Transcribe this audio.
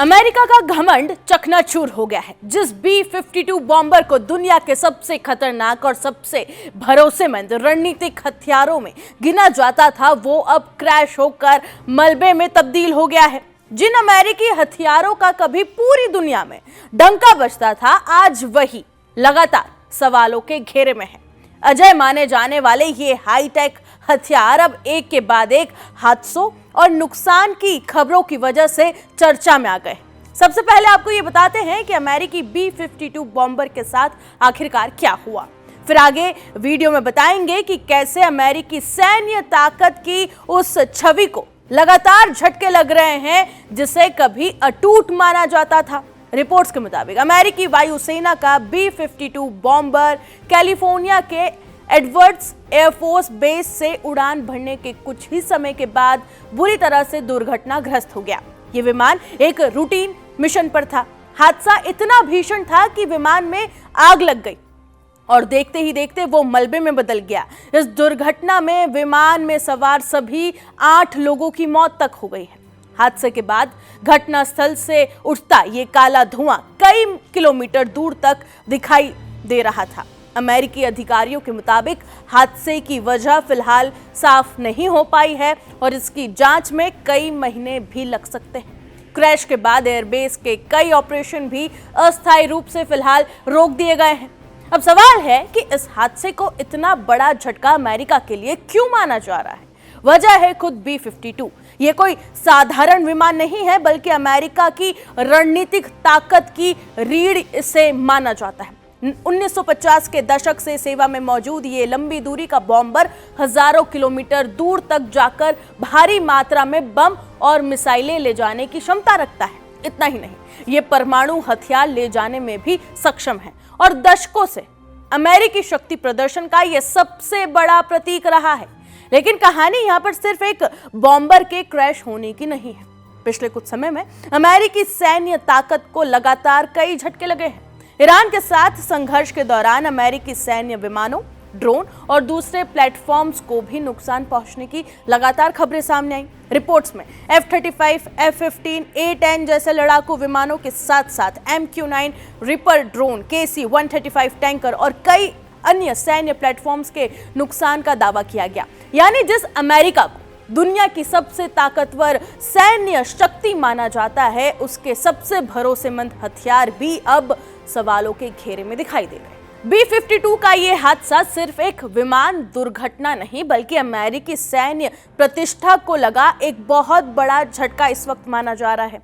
America का घमंड चकनाचूर हो गया है। जिस B-52 बॉम्बर को दुनिया के सबसे खतरनाक और सबसे भरोसेमंद रणनीतिक हथियारों में गिना जाता था, वो अब क्रैश होकर मलबे में तब्दील हो गया है। जिन अमेरिकी हथियारों का कभी पूरी दुनिया में डंका बजता था, आज वही लगातार सवालों के घेरे में है। अजय माने जाने वाले ये हाईटेक हथियार अब एक के बाद एक हादसों और नुकसान की खबरों की वजह से चर्चा में आ गए। सबसे पहले आपको ये बताते हैं कि अमेरिकी B-52 बॉम्बर के साथ आखिरकार क्या हुआ। फिर आगे वीडियो में बताएंगे कि कैसे अमेरिकी सैन्य ताकत की उस छवि को लगातार झटके लग रहे हैं जिसे कभी अटूट माना जाता था। रिपोर्ट्स के मुताबिक अमेरिकी वायुसेना का B-52 बॉम्बर कैलिफोर्निया के एडवर्ड्स एयरफोर्स बेस से उड़ान भरने के कुछ ही समय के बाद बुरी तरह से दुर्घटनाग्रस्त हो गया। ये विमान एक रूटीन मिशन पर था। हादसा इतना भीषण था कि विमान में आग लग गई और देखते ही देखते वो मलबे में बदल गया। इस दुर्घटना में विमान में सवार सभी 8 लोगों की मौत तक हो गई है। हादसे के बाद घटनास्थल से उठता ये काला धुआं कई किलोमीटर दूर तक दिखाई दे रहा था। अमेरिकी अधिकारियों के मुताबिक हादसे की वजह फिलहाल साफ नहीं हो पाई है और इसकी जांच में कई महीने भी लग सकते हैं। क्रैश के बाद एयरबेस के कई ऑपरेशन भी अस्थायी रूप से फिलहाल रोक दिए गए हैं। अब सवाल है कि इस हादसे को इतना बड़ा झटका अमेरिका के लिए क्यों माना जा रहा है। वजह है खुद B-52। ये कोई साधारण विमान नहीं है, बल्कि अमेरिका की रणनीतिक ताकत की रीढ़ इसे माना जाता है। 1950 के दशक से सेवा में मौजूद ये लंबी दूरी का बॉम्बर हजारों किलोमीटर दूर तक जाकर भारी मात्रा में बम और मिसाइलें ले जाने की क्षमता रखता है। इतना ही नहीं, ये परमाणु हथियार ले जाने में भी सक्षम है और दशकों से अमेरिकी शक्ति प्रदर्शन का यह सबसे बड़ा प्रतीक रहा है। लेकिन कहानी यहाँ पर सिर्फ एक बॉम्बर के क्रैश होने की नहीं है। पिछले कुछ समय में अमेरिकी सैन्य ताकत को लगातार कई झटके लगे हैं। ईरान के साथ संघर्ष के दौरान अमेरिकी सैन्य विमानों, ड्रोन और दूसरे प्लेटफॉर्म्स को भी नुकसान पहुंचने की लगातार खबरें सामने आई। रिपोर्ट्स में F-35, F-15, A-10 जैसे लड़ाकू विमानों के साथ साथ MQ-9 ripper drone, KC-135 tanker और कई अन्य सैन्य प्लेटफॉर्म्स के नुकसान का दावा किया गया। यानी जिस अमेरिका को दुनिया की सबसे ताकतवर सैन्य शक्ति माना जाता है, उसके सबसे भरोसेमंद हथियार भी अब सवालों के घेरे में दिखाई दे रहे। B-52 का ये हादसा सिर्फ एक विमान दुर्घटना नहीं, बल्कि अमेरिकी सैन्य प्रतिष्ठा को लगा एक बहुत बड़ा झटका इस वक्त माना जा रहा है।